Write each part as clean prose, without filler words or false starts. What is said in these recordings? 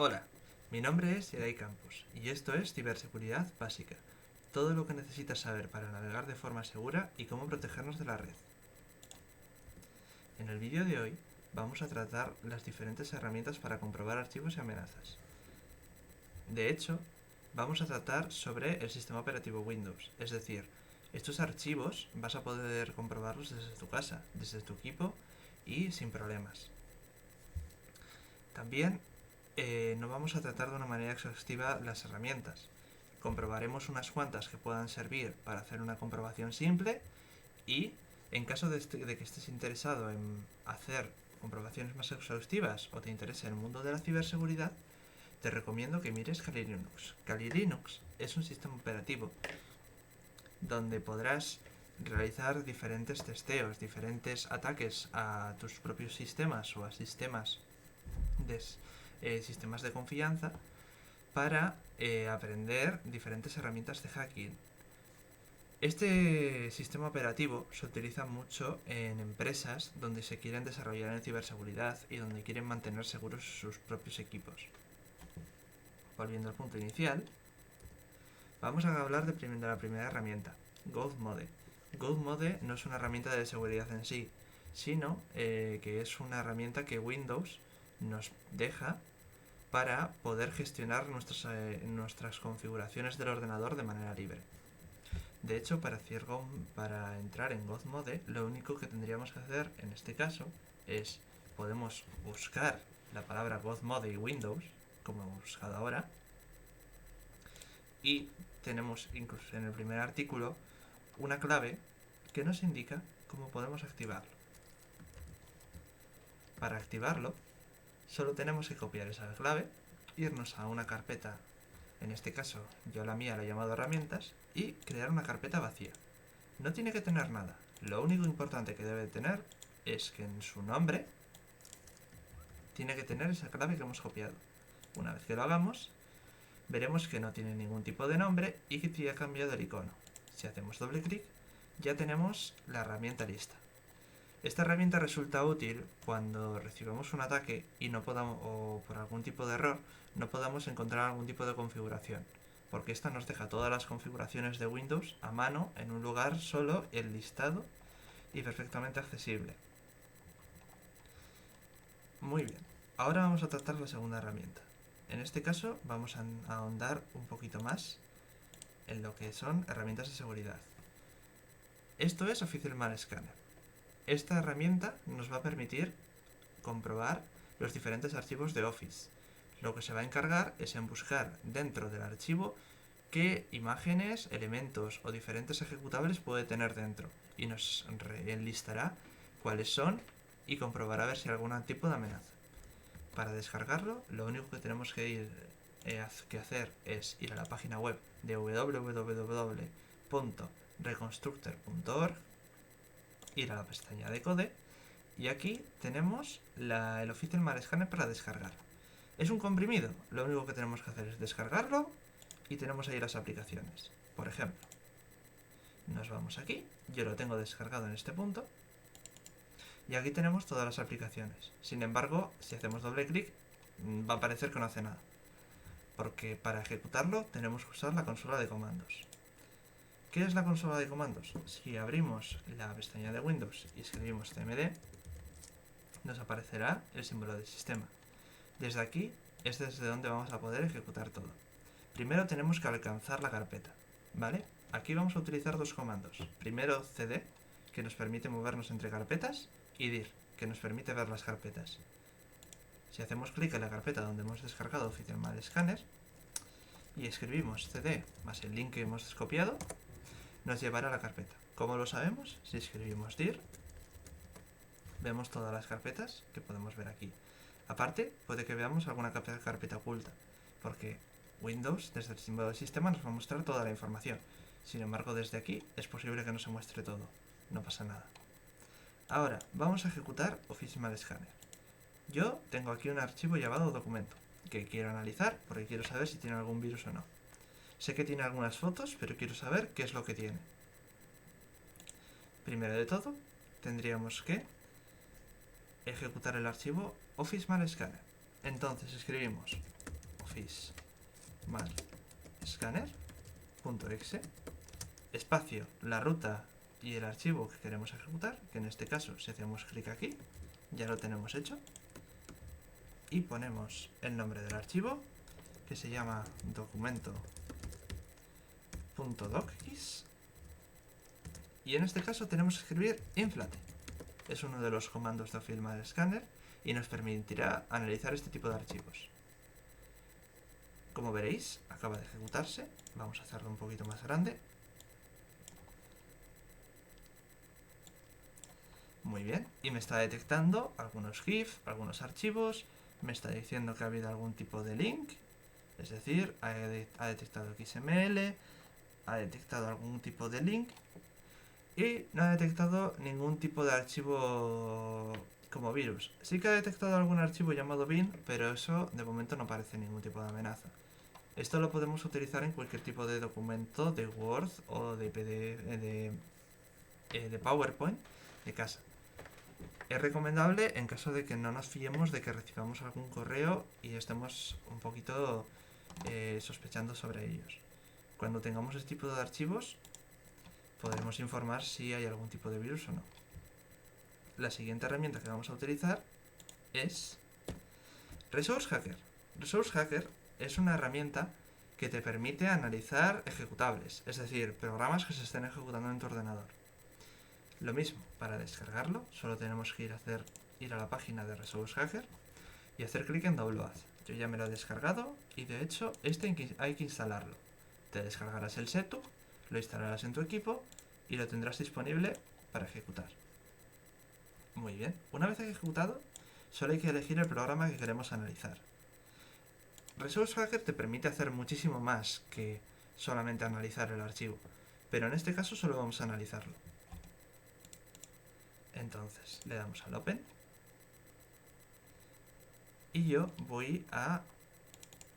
Hola, mi nombre es Yeray Campos y esto es Ciberseguridad Básica, todo lo que necesitas saber para navegar de forma segura y cómo protegernos de la red. En el vídeo de hoy vamos a tratar las diferentes herramientas para comprobar archivos y amenazas. De hecho, vamos a tratar sobre el sistema operativo Windows, es decir, estos archivos vas a poder comprobarlos desde tu casa, desde tu equipo y sin problemas. También no vamos a tratar de una manera exhaustiva las herramientas. Comprobaremos unas cuantas que puedan servir para hacer una comprobación simple y en caso de que estés interesado en hacer comprobaciones más exhaustivas o te interese el mundo de la ciberseguridad, te recomiendo que mires Kali Linux. Kali Linux es un sistema operativo donde podrás realizar diferentes testeos, diferentes ataques a tus propios sistemas o a sistemas de confianza para aprender diferentes herramientas de hacking. Este sistema operativo se utiliza mucho en empresas donde se quieren desarrollar en ciberseguridad y donde quieren mantener seguros sus propios equipos. Volviendo al punto inicial, vamos a hablar de la primera herramienta, GoldMode. GoldMode no es una herramienta de seguridad en sí, sino que es una herramienta que Windows nos deja para poder gestionar nuestras configuraciones del ordenador de manera libre. De hecho, para entrar en GoldMode, lo único que tendríamos que hacer en este caso es, podemos buscar la palabra GoldMode y Windows, como hemos buscado ahora, y tenemos incluso en el primer artículo una clave que nos indica cómo podemos activarlo. Para activarlo, solo tenemos que copiar esa clave, irnos a una carpeta, en este caso yo la mía la he llamado herramientas, y crear una carpeta vacía. No tiene que tener nada, lo único importante que debe tener es que en su nombre tiene que tener esa clave que hemos copiado. Una vez que lo hagamos, veremos que no tiene ningún tipo de nombre y que ya ha cambiado el icono. Si hacemos doble clic, ya tenemos la herramienta lista. Esta herramienta resulta útil cuando recibamos un ataque y no podamos, o por algún tipo de error, no podamos encontrar algún tipo de configuración, porque esta nos deja todas las configuraciones de Windows a mano en un lugar solo el listado y perfectamente accesible. Muy bien, ahora vamos a tratar la segunda herramienta. En este caso vamos a ahondar un poquito más en lo que son herramientas de seguridad. Esto es Official Man Scanner. Esta herramienta nos va a permitir comprobar los diferentes archivos de Office. Lo que se va a encargar es en buscar dentro del archivo qué imágenes, elementos o diferentes ejecutables puede tener dentro y nos enlistará cuáles son y comprobará a ver si hay algún tipo de amenaza. Para descargarlo, lo único que tenemos que hacer es ir a la página web de www.reconstructor.org, ir a la pestaña de code y aquí tenemos el Official Man Scanner para descargar. Es un comprimido, lo único que tenemos que hacer es descargarlo y tenemos ahí las aplicaciones. Por ejemplo, nos vamos aquí, yo lo tengo descargado en este punto y aquí tenemos todas las aplicaciones. Sin embargo, si hacemos doble clic va a parecer que no hace nada, porque para ejecutarlo tenemos que usar la consola de comandos. ¿Qué es la consola de comandos? Si abrimos la pestaña de Windows y escribimos cmd, nos aparecerá el símbolo del sistema. Desde aquí es desde donde vamos a poder ejecutar todo. Primero tenemos que alcanzar la carpeta, ¿vale? Aquí vamos a utilizar dos comandos. Primero cd, que nos permite movernos entre carpetas, y dir, que nos permite ver las carpetas. Si hacemos clic en la carpeta donde hemos descargado Official Man Scanner y escribimos cd más el link que hemos copiado, nos llevará a la carpeta. ¿Cómo lo sabemos? Si escribimos dir, vemos todas las carpetas que podemos ver aquí. Aparte, puede que veamos alguna carpeta oculta, porque Windows, desde el símbolo del sistema, nos va a mostrar toda la información. Sin embargo, desde aquí es posible que no se muestre todo. No pasa nada. Ahora, vamos a ejecutar Official Man Scanner. Yo tengo aquí un archivo llamado documento, que quiero analizar porque quiero saber si tiene algún virus o no. Sé que tiene algunas fotos, pero quiero saber qué es lo que tiene. Primero de todo, tendríamos que ejecutar el archivo Official Man Scanner. Entonces escribimos Office Mal Scanner.exe, espacio, la ruta y el archivo que queremos ejecutar, que en este caso si hacemos clic aquí, ya lo tenemos hecho, y ponemos el nombre del archivo, que se llama documento.docx, y en este caso tenemos que escribir inflate. Es uno de los comandos de Office Mal Scanner y nos permitirá analizar este tipo de archivos. Como veréis, acaba de ejecutarse. Vamos a hacerlo un poquito más grande. Muy bien, y me está detectando algunos GIF, algunos archivos, me está diciendo que ha habido algún tipo de link, es decir, ha detectado XML, ha detectado algún tipo de link y no ha detectado ningún tipo de archivo como virus. Sí que ha detectado algún archivo llamado bin, pero eso de momento no parece ningún tipo de amenaza. Esto lo podemos utilizar en cualquier tipo de documento de Word o de PDF, de PowerPoint de casa. Es recomendable en caso de que no nos fiemos de que recibamos algún correo y estemos un poquito sospechando sobre ellos. Cuando tengamos este tipo de archivos, podremos informar si hay algún tipo de virus o no. La siguiente herramienta que vamos a utilizar es Resource Hacker. Resource Hacker es una herramienta que te permite analizar ejecutables, es decir, programas que se estén ejecutando en tu ordenador. Lo mismo, para descargarlo, solo tenemos que ir a la página de Resource Hacker y hacer clic en Download. Yo ya me lo he descargado y de hecho hay que instalarlo. Te descargarás el setup, lo instalarás en tu equipo y lo tendrás disponible para ejecutar. Muy bien, una vez ejecutado, solo hay que elegir el programa que queremos analizar. Resource Hacker te permite hacer muchísimo más que solamente analizar el archivo, pero en este caso solo vamos a analizarlo. Entonces le damos al Open y yo voy a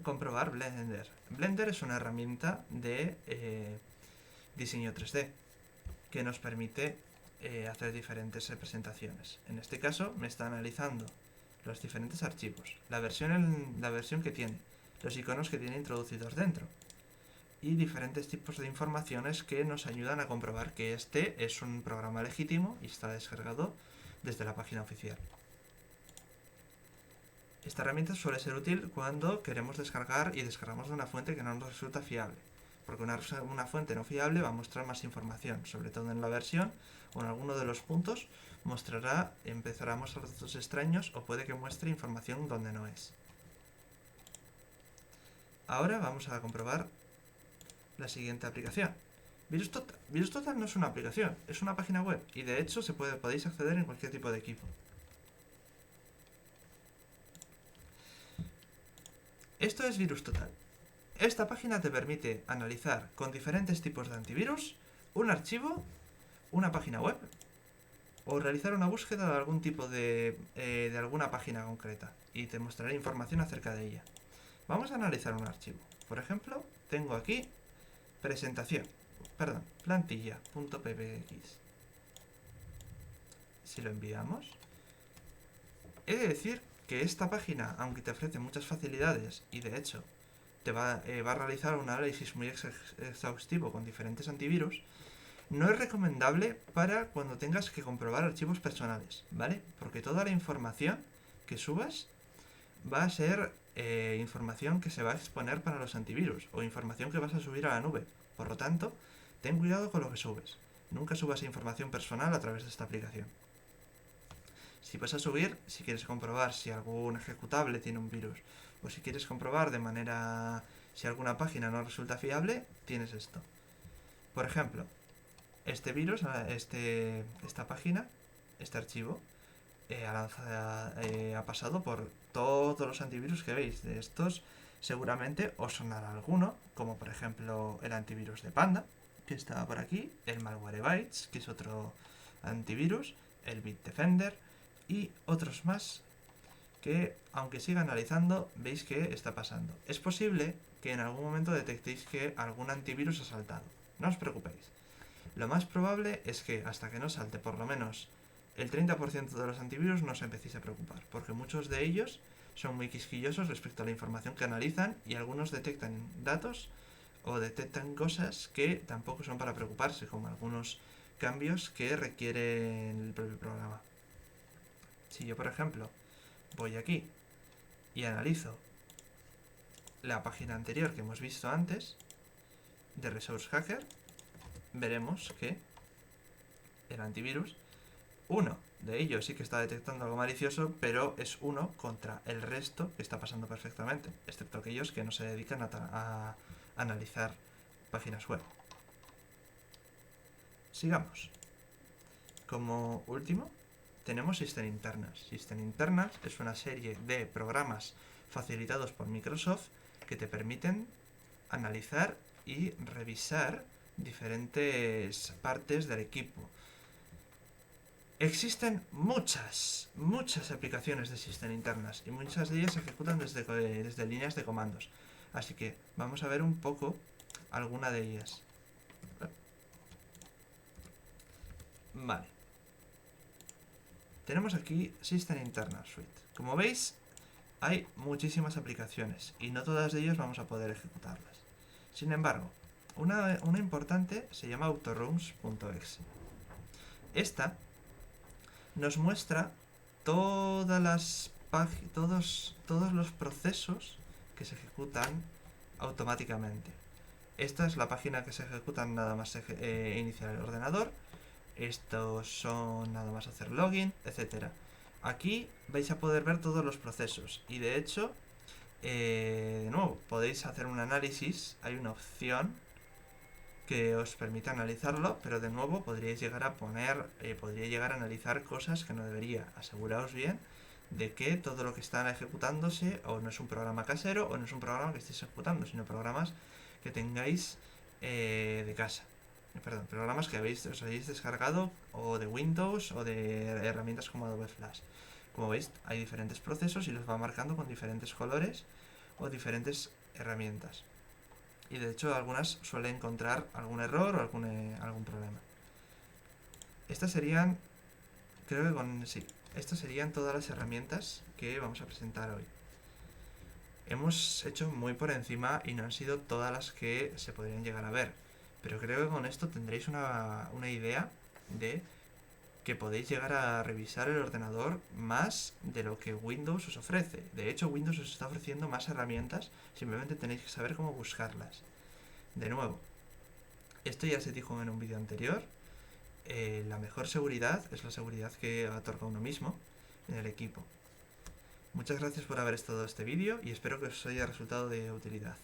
comprobar Blender. Blender es una herramienta de diseño 3D que nos permite hacer diferentes representaciones. En este caso me está analizando los diferentes archivos, la versión que tiene, los iconos que tiene introducidos dentro y diferentes tipos de informaciones que nos ayudan a comprobar que este es un programa legítimo y está descargado desde la página oficial. Esta herramienta suele ser útil cuando queremos descargar y descargamos de una fuente que no nos resulta fiable, porque una fuente no fiable va a mostrar más información, sobre todo en la versión o en alguno de los puntos empezará a mostrar datos extraños o puede que muestre información donde no es. Ahora vamos a comprobar la siguiente aplicación. VirusTotal. VirusTotal no es una aplicación, es una página web y de hecho podéis acceder en cualquier tipo de equipo. Esto es VirusTotal. Esta página te permite analizar con diferentes tipos de antivirus un archivo, una página web o realizar una búsqueda de algún tipo de alguna página concreta y te mostrará información acerca de ella. Vamos a analizar un archivo. Por ejemplo, tengo aquí plantilla.ppx. Si lo enviamos, he de decir que esta página, aunque te ofrece muchas facilidades y de hecho te va a realizar un análisis muy exhaustivo con diferentes antivirus, no es recomendable para cuando tengas que comprobar archivos personales, ¿vale? Porque toda la información que subas va a ser información que se va a exponer para los antivirus o información que vas a subir a la nube. Por lo tanto, ten cuidado con lo que subes. Nunca subas información personal a través de esta aplicación. Si vas a subir, si quieres comprobar si algún ejecutable tiene un virus o si quieres comprobar si alguna página no resulta fiable, tienes esto. Por ejemplo, este virus, esta página, este archivo, ha pasado por todos los antivirus que veis. De estos seguramente os sonará alguno, como por ejemplo el antivirus de Panda, que está por aquí, el Malwarebytes, que es otro antivirus, el Bitdefender y otros más que, aunque siga analizando, veis que está pasando. Es posible que en algún momento detectéis que algún antivirus ha saltado. No os preocupéis. Lo más probable es que hasta que no salte por lo menos el 30% de los antivirus no os empecéis a preocupar, porque muchos de ellos son muy quisquillosos respecto a la información que analizan y algunos detectan datos o detectan cosas que tampoco son para preocuparse, como algunos cambios que requiere el propio programa. Si yo, por ejemplo, voy aquí y analizo la página anterior que hemos visto antes de Resource Hacker, veremos que el antivirus, uno de ellos sí que está detectando algo malicioso, pero es uno contra el resto que está pasando perfectamente, excepto aquellos que no se dedican a analizar páginas web. Sigamos. Como último, tenemos System Internals. System Internals es una serie de programas facilitados por Microsoft que te permiten analizar y revisar diferentes partes del equipo. Existen muchas aplicaciones de System Internals y muchas de ellas se ejecutan desde líneas de comandos. Así que vamos a ver un poco alguna de ellas. Vale. Tenemos aquí System Internal Suite. Como veis, hay muchísimas aplicaciones y no todas de ellas vamos a poder ejecutarlas. Sin embargo, una importante se llama autoruns.exe. Esta nos muestra todos los procesos que se ejecutan automáticamente. Esta es la página que se ejecuta nada más iniciar el ordenador. Estos son nada más hacer login, etcétera. Aquí vais a poder ver todos los procesos y de hecho, de nuevo, podéis hacer un análisis. Hay una opción que os permite analizarlo, pero de nuevo podría llegar a analizar cosas que no debería. Aseguraos bien de que todo lo que está ejecutándose o no es un programa casero o no es un programa que estéis ejecutando, sino programas que tengáis de casa. Perdón, programas que os habéis descargado o de Windows o de herramientas como Adobe Flash. Como veis, hay diferentes procesos y los va marcando con diferentes colores o diferentes herramientas. Y de hecho algunas suelen encontrar algún error o algún problema. Estas serían, estas serían todas las herramientas que vamos a presentar hoy. Hemos hecho muy por encima y no han sido todas las que se podrían llegar a ver, pero creo que con esto tendréis una idea de que podéis llegar a revisar el ordenador más de lo que Windows os ofrece. De hecho, Windows os está ofreciendo más herramientas, simplemente tenéis que saber cómo buscarlas. De nuevo, esto ya se dijo en un vídeo anterior, la mejor seguridad es la seguridad que otorga uno mismo en el equipo. Muchas gracias por haber estado este vídeo y espero que os haya resultado de utilidad.